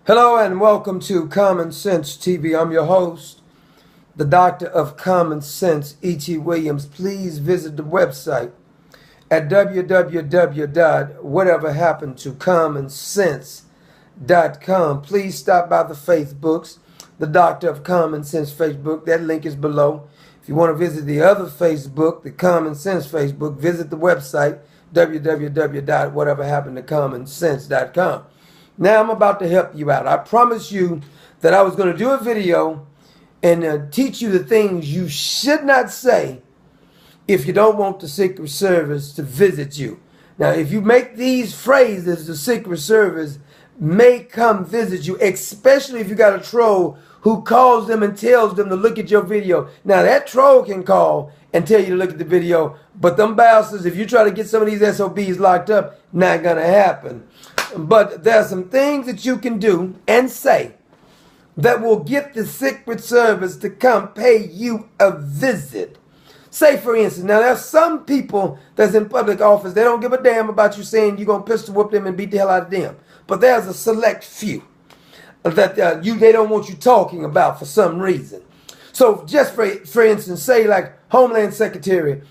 Hello and welcome to Common Sense TV. I'm your host, the Doctor of Common Sense, E.T. Williams. Please visit the website at www.whateverhappenedtocommonsense.com. Please stop by the Facebooks, the Doctor of Common Sense Facebook. That link is below. If you want to visit the other Facebook, the Common Sense Facebook, visit the website www.whateverhappenedtocommonsense.com. Now I'm about to help you out. I promised you that I was going to do a video and teach you the things you should not say if you don't want the Secret Service to visit you. Now, if you make these phrases, the Secret Service may come visit you, especially if you got a troll who calls them and tells them to look at your video. Now, that troll can call and tell you to look at the video, but them bastards, if you try to get some of these SOBs locked up, not going to happen. But there are some things that you can do and say that will get the Secret Service to come pay you a visit. Say, for instance, now there's some people that's in public office, they don't give a damn about you saying you're going to pistol whip them and beat the hell out of them. But there's a select few that they don't want you talking about for some reason. So just for instance, say like Homeland Secretary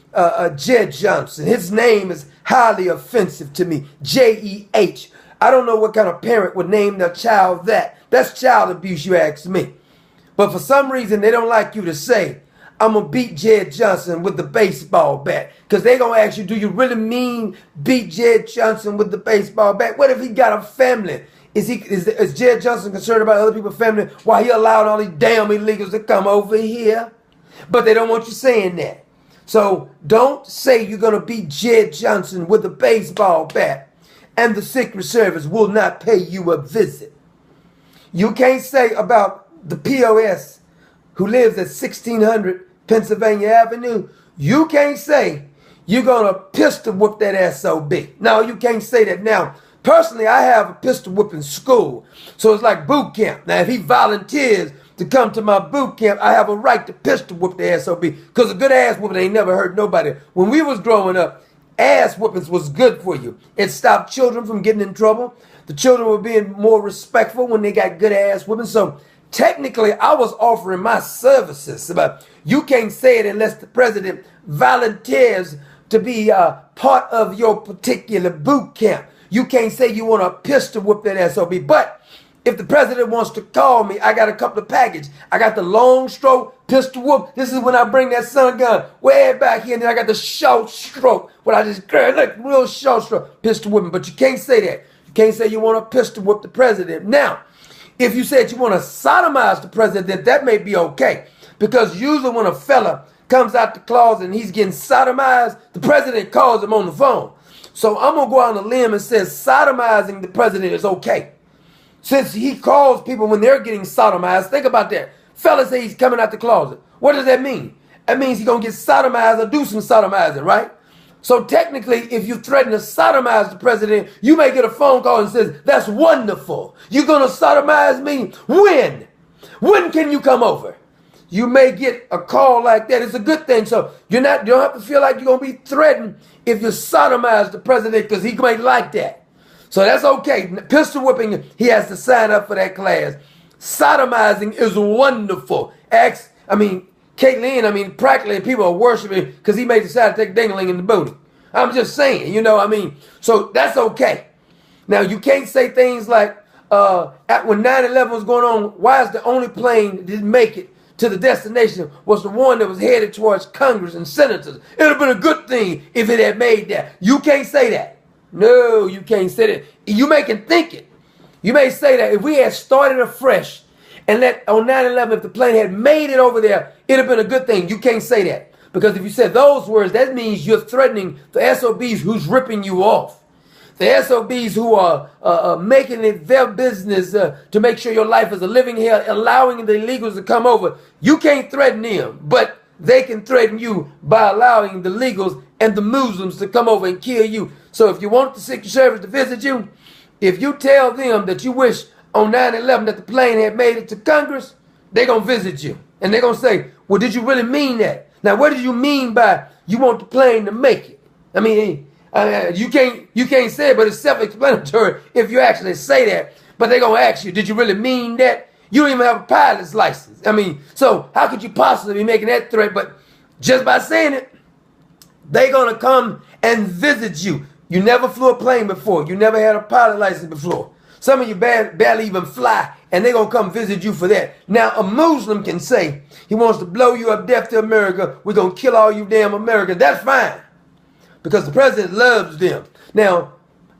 Jed Johnson. His name is highly offensive to me. J-E-H. I don't know what kind of parent would name their child that. That's child abuse, you ask me. But for some reason, they don't like you to say, I'm going to beat Jed Johnson with the baseball bat. Because they're going to ask you, do you really mean beat Jed Johnson with the baseball bat? What if he got a family? Is Jed Johnson concerned about other people's family while he allowed all these damn illegals to come over here? But they don't want you saying that. So don't say you're going to beat Jed Johnson with a baseball bat and the Secret Service will not pay you a visit. You can't say about the POS who lives at 1600 Pennsylvania Avenue, you can't say you're going to pistol whoop that SOB. No, you can't say that. Now, personally, I have a pistol whooping school, so it's like boot camp. Now, if he volunteers to come to my boot camp, I have a right to pistol whoop the SOB because a good ass whooping ain't never hurt nobody. When we was growing up, ass whoopings was good for you. It stopped children from getting in trouble. The children were being more respectful when they got good ass whoopings. So technically, I was offering my services. But you can't say it unless the president volunteers to be part of your particular boot camp. You can't say you want to pistol whoop that SOB. But if the president wants to call me, I got a couple of packages. I got the long stroke pistol whoop. This is when I bring that sun gun way back here. And then I got the short stroke. When I just look, real short stroke pistol whooping. But you can't say that. You can't say you want to pistol whoop the president. Now, if you said you want to sodomize the president, that may be okay. Because usually when a fella comes out the closet and he's getting sodomized, the president calls him on the phone. So I'm going to go out on a limb and say sodomizing the president is okay. Since he calls people when they're getting sodomized, think about that. Fella say he's coming out the closet. What does that mean? That means he's going to get sodomized or do some sodomizing, right? So technically, if you threaten to sodomize the president, you may get a phone call and says, that's wonderful. You're going to sodomize me? When? When can you come over? You may get a call like that. It's a good thing. So you don't have to feel like you're going to be threatened if you sodomize the president because he may like that. So that's okay. Pistol whipping, he has to sign up for that class. Sodomizing is wonderful. Caitlyn, practically people are worshiping because he may decide to take dingling in the booty. I'm just saying, so that's okay. Now, you can't say things like, when 9/11 was going on, why is the only plane that didn't make it to the destination was the one that was headed towards Congress and senators? It would have been a good thing if it had made that. You can't say that. No, you can't say that. You may can think it. You may say that if we had started afresh and let on 9/11, if the plane had made it over there, it'd have been a good thing. You can't say that. Because if you said those words, that means you're threatening the SOBs who's ripping you off. The SOBs who are making it their business to make sure your life is a living hell, allowing the illegals to come over. You can't threaten them, but they can threaten you by allowing the illegals and the Muslims to come over and kill you. So if you want the Secret Service to visit you, if you tell them that you wish on 9/11 that the plane had made it to Congress, they're going to visit you. And they're going to say, well, did you really mean that? Now, what did you mean by you want the plane to make it? I mean, you can't say it, but it's self-explanatory if you actually say that. But they're going to ask you, did you really mean that? You don't even have a pilot's license. I mean, so how could you possibly be making that threat? But just by saying it, they're going to come and visit you. You never flew a plane before. You never had a pilot license before. Some of you barely even fly, and they're going to come visit you for that. Now, a Muslim can say he wants to blow you up deaf to America. We're going to kill all you damn Americans. That's fine, because the president loves them. Now,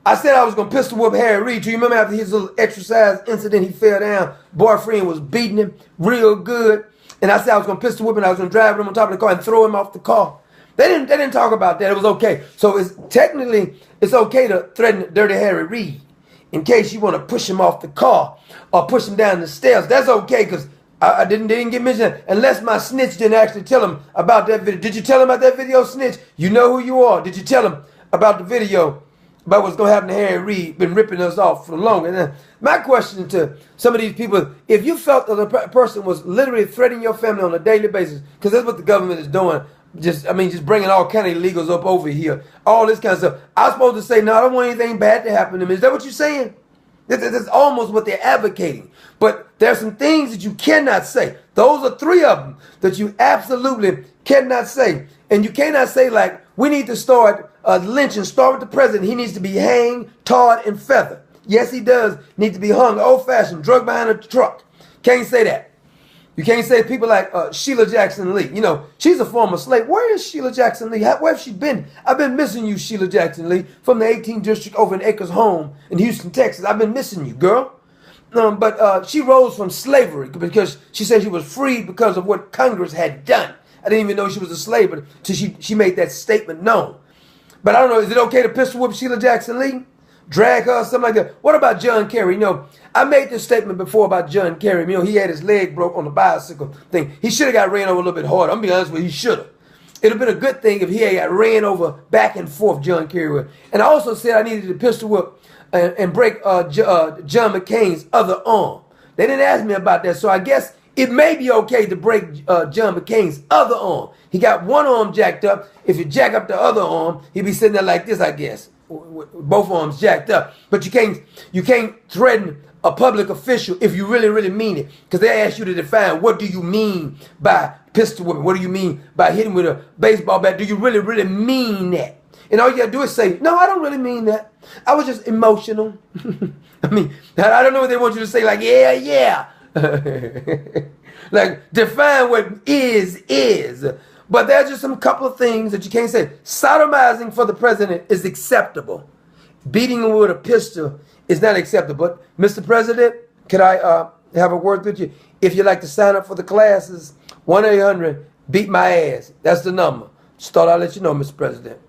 I said I was going to pistol whip Harry Reid. Do you remember after his little exercise incident, he fell down, boyfriend was beating him real good, and I said I was going to pistol whip him, I was going to drive him on top of the car and throw him off the car. They didn't talk about that. It was okay. So technically it's okay to threaten Dirty Harry Reid in case you want to push him off the car or push him down the stairs. That's okay, because I didn't get mentioned unless my snitch didn't actually tell him about that video. Did you tell him about that video, snitch? You know who you are. Did you tell him about the video about what's going to happen to Harry Reid? Been ripping us off for long. And then my question to some of these people, if you felt that the person was literally threatening your family on a daily basis, because that's what the government is doing, just bringing all kind of illegals up over here, all this kind of stuff. I was supposed to say, no, I don't want anything bad to happen to me. Is that what you're saying? That's almost what they're advocating. But there's some things that you cannot say. Those are 3 of them that you absolutely cannot say. And you cannot say, like, we need to start lynching, start with the president. He needs to be hanged, tarred, and feathered. Yes, he does need to be hung old-fashioned, drug behind a truck. Can't say that. You can't say people like Sheila Jackson Lee. You know, she's a former slave. Where is Sheila Jackson Lee? Where has she been? I've been missing you, Sheila Jackson Lee, from the 18th District over in Acres Home in Houston, Texas. I've been missing you, girl. But she rose from slavery because she said she was freed because of what Congress had done. I didn't even know she was a slave until she made that statement known. But I don't know, is it okay to pistol whip Sheila Jackson Lee? Drag her or something like that? What about John Kerry? You know, I made this statement before about John Kerry. You know, he had his leg broke on the bicycle thing. He should have got ran over a little bit harder. I'm going to be honest with you, he should have. It would have been a good thing if he had got ran over back and forth, John Kerry would. And I also said I needed to pistol whip and break John McCain's other arm. They didn't ask me about that, so I guess it may be okay to break John McCain's other arm. He got one arm jacked up. If you jack up the other arm, he'd be sitting there like this, I guess. Both arms jacked up. But you can't threaten a public official if you really, really mean it. Because they ask you to define, what do you mean by pistol whipping? What do you mean by hitting with a baseball bat? Do you really, really mean that? And all you got to do is say, no, I don't really mean that. I was just emotional. I mean, I don't know what they want you to say, like, yeah. Like, define what is. But there's just some couple of things that you can't say. Sodomizing for the president is acceptable. Beating him with a pistol is not acceptable. But, Mr. President, could I have a word with you? If you'd like to sign up for the classes, 1-800-BEAT-MY-ASS. That's the number. Just thought I'd let you know, Mr. President.